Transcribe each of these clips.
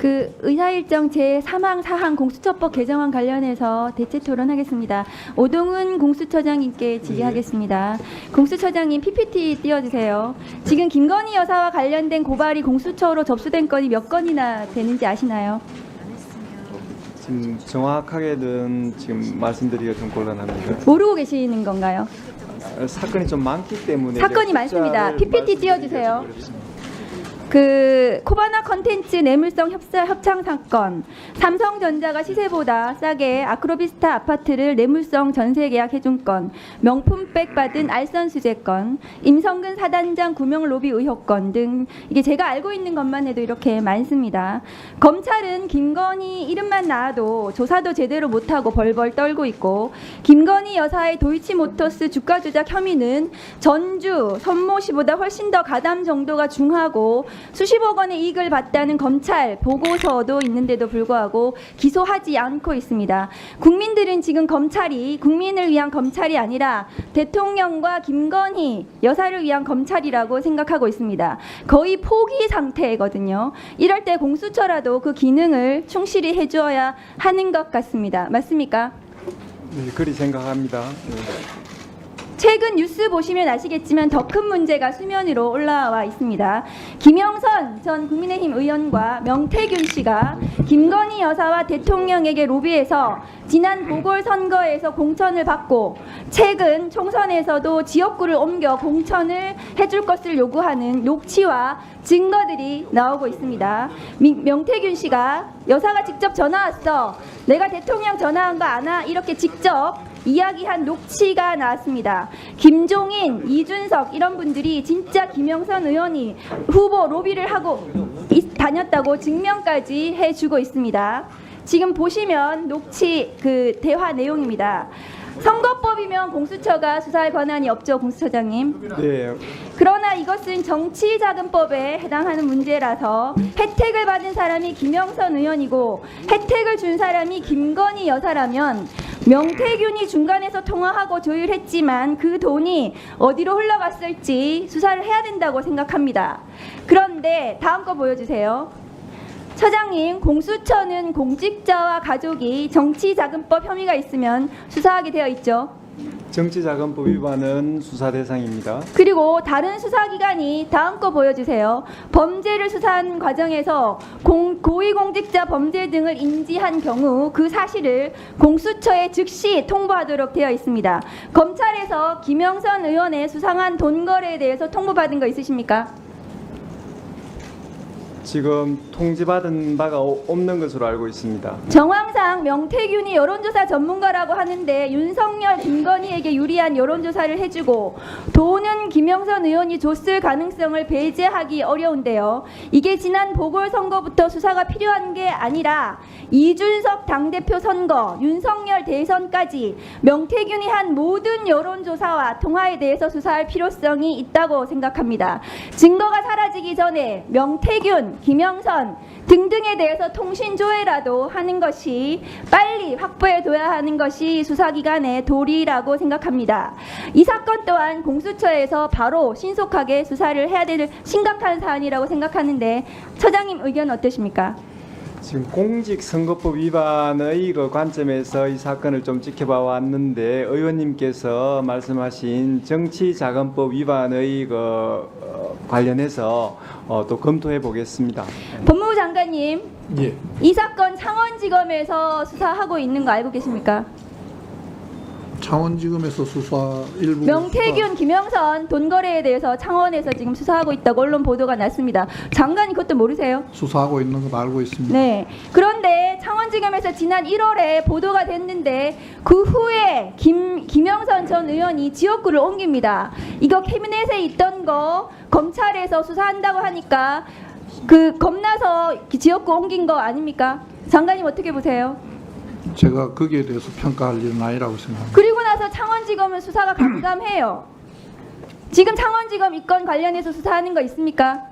그 의사일정 제3항 4항 공수처법 개정안 관련해서 대체 토론하겠습니다. 오동훈 공수처장님께 질의하겠습니다. 공수처장님 PPT 띄워주세요. 지금 김건희 여사와 관련된 고발이 공수처로 접수된 건이 몇 건이나 되는지 아시나요? 지금 정확하게는 지금 말씀드리기가 좀 곤란합니다. 모르고 계시는 건가요? 사건이 좀 많기 때문에 사건이 많습니다. PPT 띄워주세요. 그 코바나 컨텐츠 뇌물성 협상 사건, 삼성전자가 시세보다 싸게 아크로비스타 아파트를 뇌물성 전세 계약 해준 건, 명품백 받은 알선 수재 건, 임성근 사단장 구명 로비 의혹 건 등 이게 제가 알고 있는 것만 해도 이렇게 많습니다. 검찰은 김건희 이름만 나와도 조사도 제대로 못하고 벌벌 떨고 있고, 김건희 여사의 도이치모터스 주가 조작 혐의는 전주 손모씨보다 훨씬 더 가담 정도가 중하고 수십억 원의 이익을 봤다는 검찰 보고서도 있는데도 불구하고 기소하지 않고 있습니다. 국민들은 지금 검찰이 국민을 위한 검찰이 아니라 대통령과 김건희 여사를 위한 검찰이라고 생각하고 있습니다. 거의 포기 상태거든요. 이럴 때 공수처라도 그 기능을 충실히 해주어야 하는 것 같습니다. 맞습니까? 네, 그리 생각합니다. 최근 뉴스 보시면 아시겠지만 더 큰 문제가 수면 위로 올라와 있습니다. 김영선 전 국민의힘 의원과 명태균 씨가 김건희 여사와 대통령에게 로비해서 지난 보궐선거에서 공천을 받고 최근 총선에서도 지역구를 옮겨 공천을 해줄 것을 요구하는 녹취와 증거들이 나오고 있습니다. 명태균 씨가 여사가 직접 전화 왔어. 내가 대통령 전화한 거 아나? 이렇게 직접 이야기한 녹취가 나왔습니다. 김종인, 이준석 이런 분들이 진짜 김영선 의원이 후보 로비를 하고 다녔다고 증명까지 해주고 있습니다. 지금 보시면 녹취 그 대화 내용입니다. 선거법이면 공수처가 수사할 권한이 없죠, 공수처장님. 네. 그러나 이것은 정치자금법에 해당하는 문제라서 혜택을 받은 사람이 김영선 의원이고 혜택을 준 사람이 김건희 여사라면 명태균이 중간에서 통화하고 조율했지만 그 돈이 어디로 흘러갔을지 수사를 해야 된다고 생각합니다. 그런데 다음 거 보여주세요. 처장님, 공수처는 공직자와 가족이 정치자금법 혐의가 있으면 수사하게 되어 있죠. 정치자금법 위반은 수사 대상입니다. 그리고 다른 수사기관이 다음 거 보여주세요. 범죄를 수사한 과정에서 고위공직자 범죄 등을 인지한 경우 그 사실을 공수처에 즉시 통보하도록 되어 있습니다. 검찰에서 김영선 의원의 수상한 돈 거래에 대해서 통보받은 거 있으십니까? 지금 통지받은 바가 없는 것으로 알고 있습니다. 정황상 명태균이 여론조사 전문가라고 하는데 윤석열, 김건희에게 유리한 여론조사를 해주고 돈은 김영선 의원이 줬을 가능성을 배제하기 어려운데요. 이게 지난 보궐선거부터 수사가 필요한 게 아니라 이준석 당대표 선거, 윤석열 대선까지 명태균이 한 모든 여론조사와 통화에 대해서 수사할 필요성이 있다고 생각합니다. 증거가 사라지기 전에 명태균, 김영선 등등에 대해서 통신조회라도 하는 것이 빨리 확보해둬야 하는 것이 수사기관의 도리라고 생각합니다. 이 사건 또한 공수처에서 바로 신속하게 수사를 해야 되는 심각한 사안이라고 생각하는데 처장님 의견 어떠십니까? 지금 공직선거법 위반의 그 관점에서 이 사건을 좀 지켜봐 왔는데 의원님께서 말씀하신 정치자금법 위반의 관련해서 또 검토해 보겠습니다. 법무부 장관님, 예. 이 사건 창원지검에서 수사하고 있는 거 알고 계십니까? 창원지검에서 수사 일부 명태균, 김영선 돈 거래에 대해서 창원에서 지금 수사하고 있다고 언론 보도가 났습니다. 장관이 그것도 모르세요? 수사하고 있는 건 알고 있습니다. 네. 그런데 창원지검에서 지난 1월에 보도가 됐는데 그 후에 김영선 전 의원이 지역구를 옮깁니다. 이거 캐비넷에 있던 거 검찰에서 수사한다고 하니까 그 겁나서 지역구 옮긴 거 아닙니까? 장관님 어떻게 보세요? 제가 거기에 대해서 평가할 일은 아니라고 생각합니다. 그리고 나서 창원지검은 수사가 감감해요. 지금 창원지검 이 건 관련해서 수사하는 거 있습니까?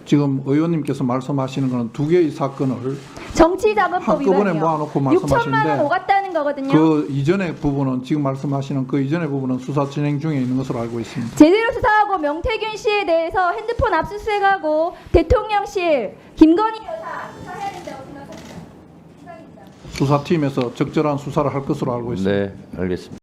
지금 의원님께서 말씀하시는 것은 두 개의 사건을 정치자금법 한꺼번에 위반이요. 모아놓고 6천만 원 말씀하시는데 오갔다는 거거든요. 그 이전의 부분은 지금 말씀하시는 그 이전의 부분은 수사 진행 중에 있는 것으로 알고 있습니다. 제대로 수사하고 명태균 씨에 대해서 핸드폰 압수수색하고 대통령실 김건희 여사 수사해야 된다고 수사팀에서 적절한 수사를 할 것으로 알고 있습니다. 네, 알겠습니다.